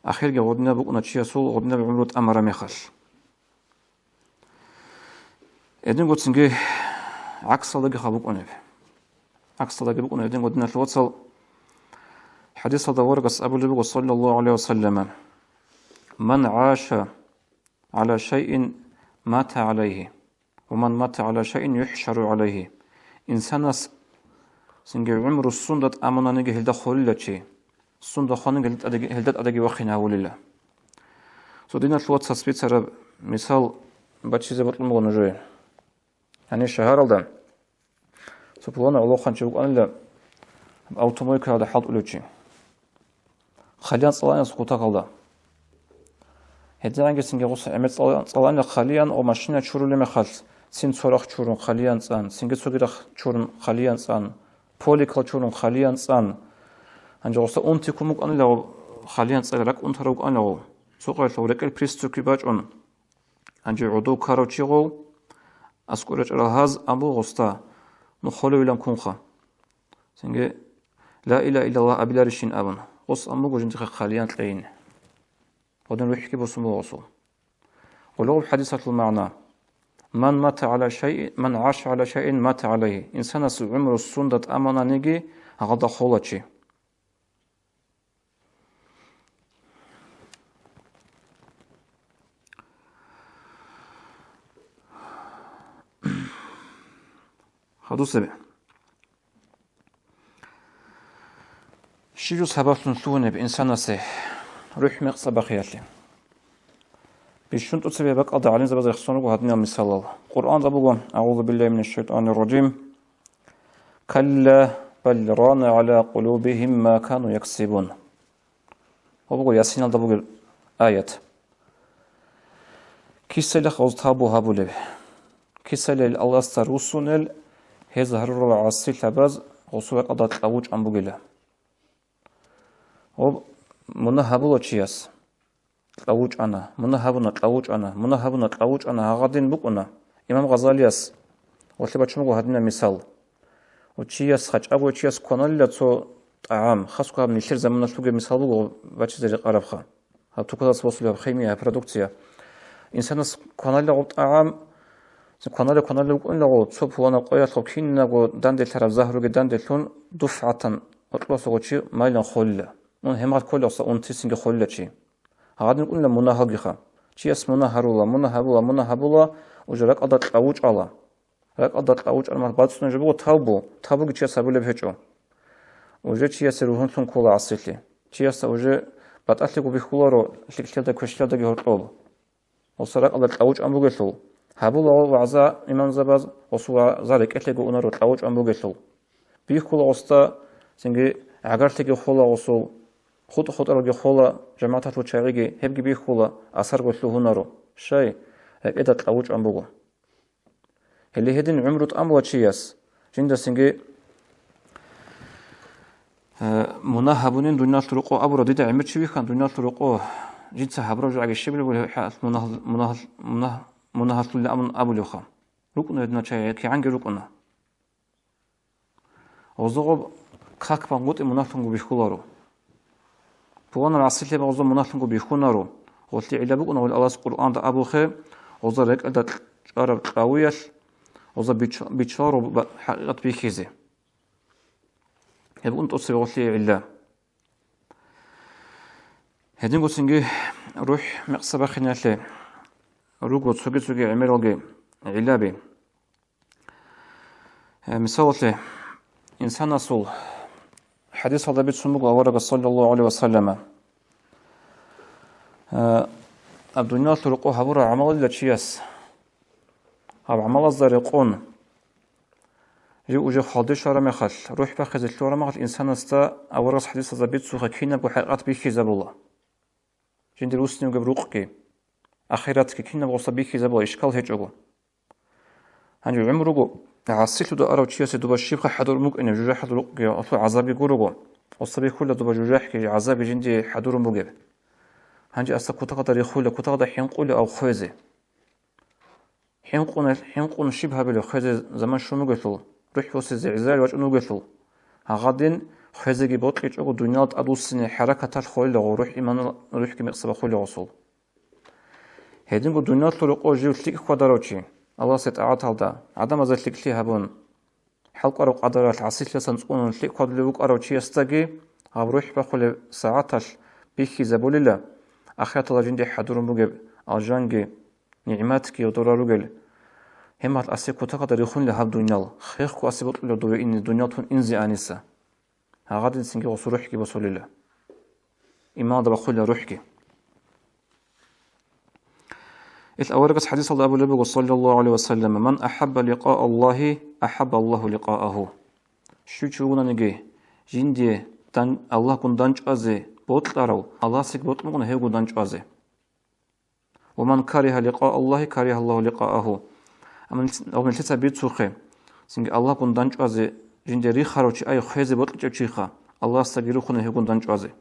اخیر ودنه بک اونا چی سول ودنه بعمرت امره میخش إذن قلت سنجي عكس صدق خابوك أنب عكس صدق بوك أنب إذن قلنا الوصل حديث هذا ورقص أبو لبق صلى الله عليه وسلم من عاش على شيء مات عليه ومن مات على شيء يحشر عليه إنسان سنجي عمر السندة أمنا نجي هلدا خلتشي السندة خانج هلدا أدقي وخينا ولله سودينا الوصل سبيتر مثال باتشي زبط المغنجوين يعني شهر الدم سبحان الله خنشوك أن لا أوتوموبيل هذا حاط أولوشي خليان صلاة سقوطا قلدا هذا عنك سنجي غصة عمل صلاة خليان أو ماشينة شورو لما خلص سين صراخ شورون خليان صان سنجي صغيرخ شورون خليان صان بوليكال شورون خليان صان عنك غصة أنتي كموك أن لا خليان صغيرك أنتروك أن لا سوقي لورك البريستو كيباج أن عنك عدو كاروتشيغو أسكورج الهاز أبو غستا نخلو إلى كونخا سنجي لا إله إلا الله أبي لارشين أبن غص أمو جنتي خاليان تلاين ودن ويحكي بسمو غصو ولو الحديثة المعنى من مات على شيء من عاش على شيء مات عليه إنسان عمر السندة أمانا نيجي غدا خولتشي خدو سبع شيجو سبب نسونه بإنسان سه روح مقصى بخيالي بيشون تسبب بك أضع علين زبادة يخصونه وهدنا مثال الله القرآن ضبوا أعوذ بالله من الشيطان الرجيم كلا بل ران على قلوبهم ما كانوا يكسبون وبقوا ياسين ضبوا آيات كيسل خوزتابو هابو له كيسل الله استرسونل هزهر العصي تباز غصوة قضاء تلوج عن بقيلة ومنهبو لچياس تلوج أنا منهبونا تلوج أنا هغادين بقنا إمام غزالياس وطلبات شمقو هدنا مثال وچياس خاج أبو چياس كونالي لتو طعام خاصكو هم نشير زمنا شلوغي مثال بقو باتش زي قربخا هبتوكوزاس وصولي بخيمية برودكتيا إنسانس كونالي لغو طعام كونالي بقون لغو تصوب وانا قويات لغو لغو داندل تراب زهروغي داندلون دفعة أطلوس غوشي مايلان خولة من همات كل أصلا أنتي سنجي خولة شي هغادي نقول لهم مناهجخا شي اسمه مناهرولا وجرك أضا تلوج على ракъадат ауч армат бацун жабу табу гича сабуле бхечо уже чиясе рухун сун кола асили чияса уже батали губихуларо ликлада квешлада гортол осарак адат ауч амбугесул хабул ваза имам забаз осуа залик этлего унаро ауч амбугесул бихула оста синги агарлиги хула осул خط أرجع خلا جماعة الوشاعية هبجي بيخلا أثر قصله نارو شيء إذا تلاوج أم بقول اللي هدين عمرت أم وشياس جند سنجي مناهبونين دنيا طرقه أبو رديد عمرت شبيه كان دنيا طرقه جد سحبرو جاك الشبل ولا مناهل كل أمن أبو لخا ركنا يدنا شيء كي عنك ركنا وزغب كاك بانقط مناهلهم بيخلارو بوان العصير اللي بعضهم مناهلهم بيخونارو قلت علا بقنا ولا الله القرآن ده أبو خير وزرك أدت عرب قويش وزر بيتشارو حقيقة بيكيزي يبقى أنت أصيب قلت علا هدين قلت نجي روح مقصبة خناتلي روح سوقي عميروجي علابي مثال إنسان أصول حديث هذا بيت سموه أورق صلى الله عليه وسلم الدنيا تلقوها برا عمل إلا تشياس هذا عمل الزرقون جو خالدي شارع مخل روح بخز الشارع مخل إنسان استا أورق حديث هذا بيت سوخ كينا بحقات بيكي زبولا جندي روسني وقبروقكي أخيراتك كينا بغصة بيكي زبولا إشكال هيجوغو هنجي عمرو عصيتو دا أراو تشياسي دوبا الشيبخة حدور ممكن جوجاح حدور أصلا عذابي قروغو والصبي كله دوبا جوجاح كي عذابي جندي حدور مقب هنجي أستا كتاقدر يخول كتاقدر حينقول أو خوزي حينقون شبه بلو خوزي زمان شو مقتل روح يوسي زعزال واج مقتل هغادين خوزي جي بوطلي جوغو دنيا أدوسيني حركة الخول لغو روح إيمان روح كي مقصبا خول لغوصول هيدين قو دنيا تلقو جيو تليك خوداروشي الله ستعات هذا عدم ذلك لي هبون حلق أروق قدرات عسيل سنسقون لي قد لوك أروق شيء استجي غبروح بقول ساعتش بيخي زبول الله أخيات الله جندي حضور مجب أجانجي نعمتك يضرروا هم هاد أسيق وتقدر يخون لهاب دنيا خير كو أسيبط له دوي إن الدنيا تون إنزي آنسة هغادي سنجي وصروحك بسول الله إما هذا بقول روحك الأورقس حديث الله أبو لبق صلى الله عليه وسلم من أحب لقاء الله أحب الله لقاءه شو تشوفنا نجي جندي تان الله كن دانج أزي بوتلارو الله سك بوتمون هيو دانج أزي ومن كره لقاء الله كره الله لقاءه أمن لسه بيت سوخه سنج الله كن دانج أزي جندي ريخارو شيء أي خيزي بوتل شيخا الله سجيرو خن هيو دانج أزي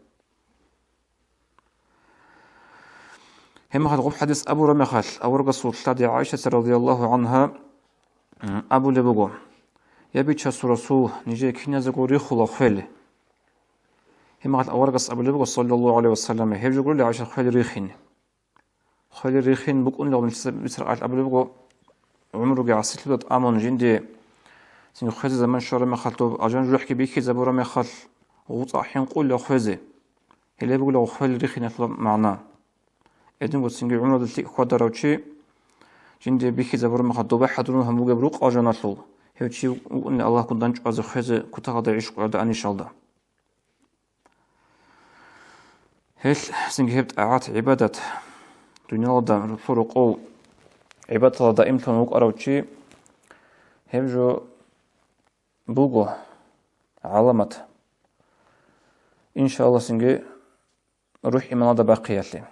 هم هذا حديث أبو رمخال أو رجل تادي عائشة رضي الله عنها أبو لبقو يبي تشسر رسول نجي كنا زقوري خلا خل هم هذا أو رجل أبو لبقو صلى الله عليه وسلم هي يقول لعائشة خل ريخين بكون لو مثل أبو لبقو عمره جالس يطلب أمون جندي سين خزي زمان شر مخالطو أجان جرح كبيك زبو رمخال وطا حين قول له خزي هي بيقول له خل ريخين يطلب معنا إذن بسنجي عمره دلتي خدروا شيء جندي بيخي زبر ما خدوا بحضرون هم وجبروق أجناسول هو شيء وإن الله كندنج از خزة كتاقد عيش قعد أني شالده هل سنجي هبت أعات عبادة دنيا الله فرقو عبادة الله دائم تنوق أروت شيء هبجو بوجو علامة إن شاء الله سنجي روح إيمان هذا باقياتي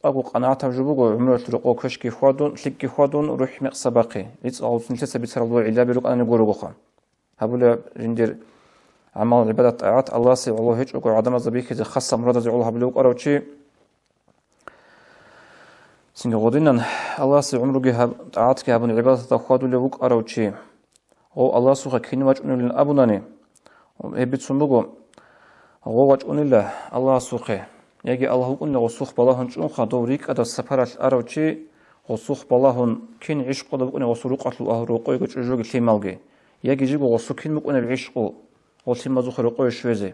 أقول قناعة جبوع عمر تلقوا كشكي خادون لكي خادون روح مقصباقي ليس أقول سنتسا بيتسرلوا علا بيروق أنا نقول غخا هبولا جندير عمل عبادة طاعات الله سي والله هيك أقول عدم الزبيك إذا خاصة مراد زعلها بلوق أروتشي سنقولنا الله سي عمره جه طاعات كهبون عبادة خادون لوق أروتشي أو الله سوخ كين وجهنا للأبوناني هبيت سنبقو هو وجهنا الله الله سوخه يجي الله يقول غصوخ بالهن شون خدوريك أدا سفرة الأروتشي غصوخ بالهن كين عشق ده بقول غصوروق أطلو أهروقي كتجوج الثمالجي يجي جيجو غصوك كين بقول بعشقه غصين مزوخ روقي شويزه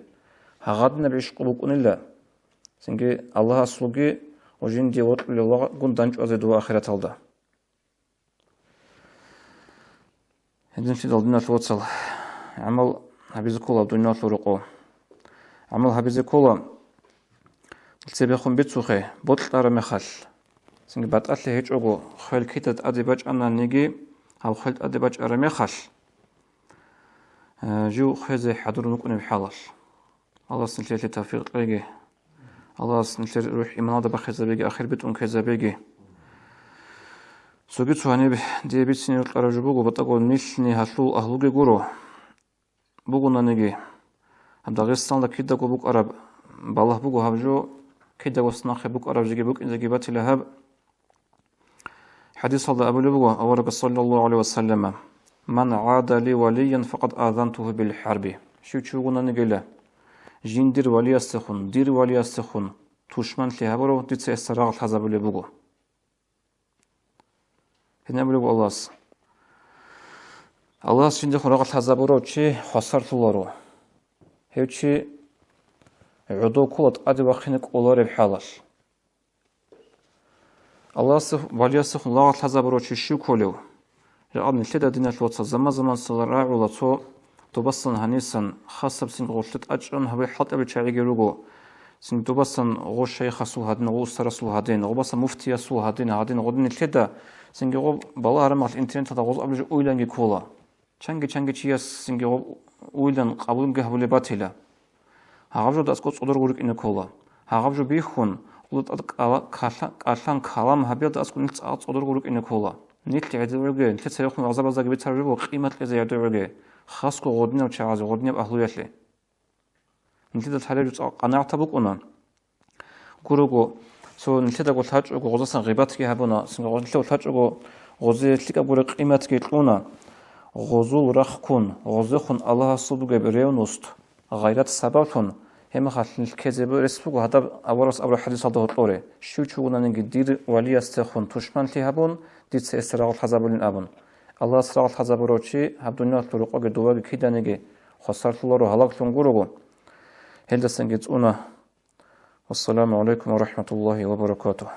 هغادنا بعشقه بقول الله سنجي الله أسلوجي وجين دي وطل الله قن دنج أزيد وآخرة الله هندن في دلنا توصل عمل هبيز كولا بدون طرقه عمل هبيز كولا تسبيخون بيتسوخي بطل أرمخل سنگ بعد أصله هيج أقو خيل كيتت أدباج أنا نيجي أو خيل أدباج أرمخل جو خيزي حضور نكون بحالش الله سنتلي توفيق ليجي الله سنتلي روح إيمان هذا بخيزة بيجي آخر بيتون كيزة بيجي سوجي تسواني دي بيتسني القرج بوجو بتقول نيشني هشلو أهلوجي جورو بوجو نانيجي هم داغستان لكيدا جو بوك عرب بالله بوجو هبجو كيدا وسناخي بوك عرب جيجي بوك إذا جبت لهب حديث هذا أبو لبوجو أورك صلى الله عليه وسلم من عاد لي وليا فقد آذنته بالحرب شو نانيجي له جين دير ولي استخون دير ولي استخون توشمان لهبرو ديت سيستراغ هذا أبو لبوجو هنا أبو لبوجو الله سيدي خلق الحزابرو تشي خسرت لورو هيوتشي عدو كولت أدي وخينك أولاري بحالش الله ولي سخن الله الحزابرو تشي شو كولو رأب نتلد دينة لوتصا زمان صلراع ولطو توبصن هنيسن خاصة بسن غوشت أجرن هبي حط أبي تشاري جروجو سن توبصن غوش شيخ سو هادين غوش سو هادين غوبصن مفتي سو هادين غودن نتلد سن غو بالا هرم على الإنترنت هذا غوز أبي أويلانجي كولا چنگی چیاس سنگی اویلن قبول گهولی باتیلا هاغجو داس کوت صدور گورک این کولا هاغجو بیخون ولد قالان کلام هبیل داس کوت صدور گورک این کولا نیت عدوگه نیت سیخون غزا بازا گبی ترجو قیمت لزی عدوگه خاص کو غودنه و چاز غودنه اهلیتله نیت دات حالجو قناعت بوک اونن گورگو سو نیت دا گوت هاج غزا سن غیبت کی هبونا سن غوت هاج غزا تلک گورک قیمت کی اونن غزول رخكون غزخون الله سبحانه بريونوست غيرت سببتون هم خاطر الكذب رسبو هذا أورس أول حديث هذا الطوري شو شونا نجد دير ولي استخون تشمن تهبون ديت سيسترال حزبون أبون الله استرال حزبوروشي هبدونيات طرق أجدوا كيدا نجي خسرت الله هلاك تنقرقو هل دستنجت أنا والسلام عليكم ورحمة الله وبركاته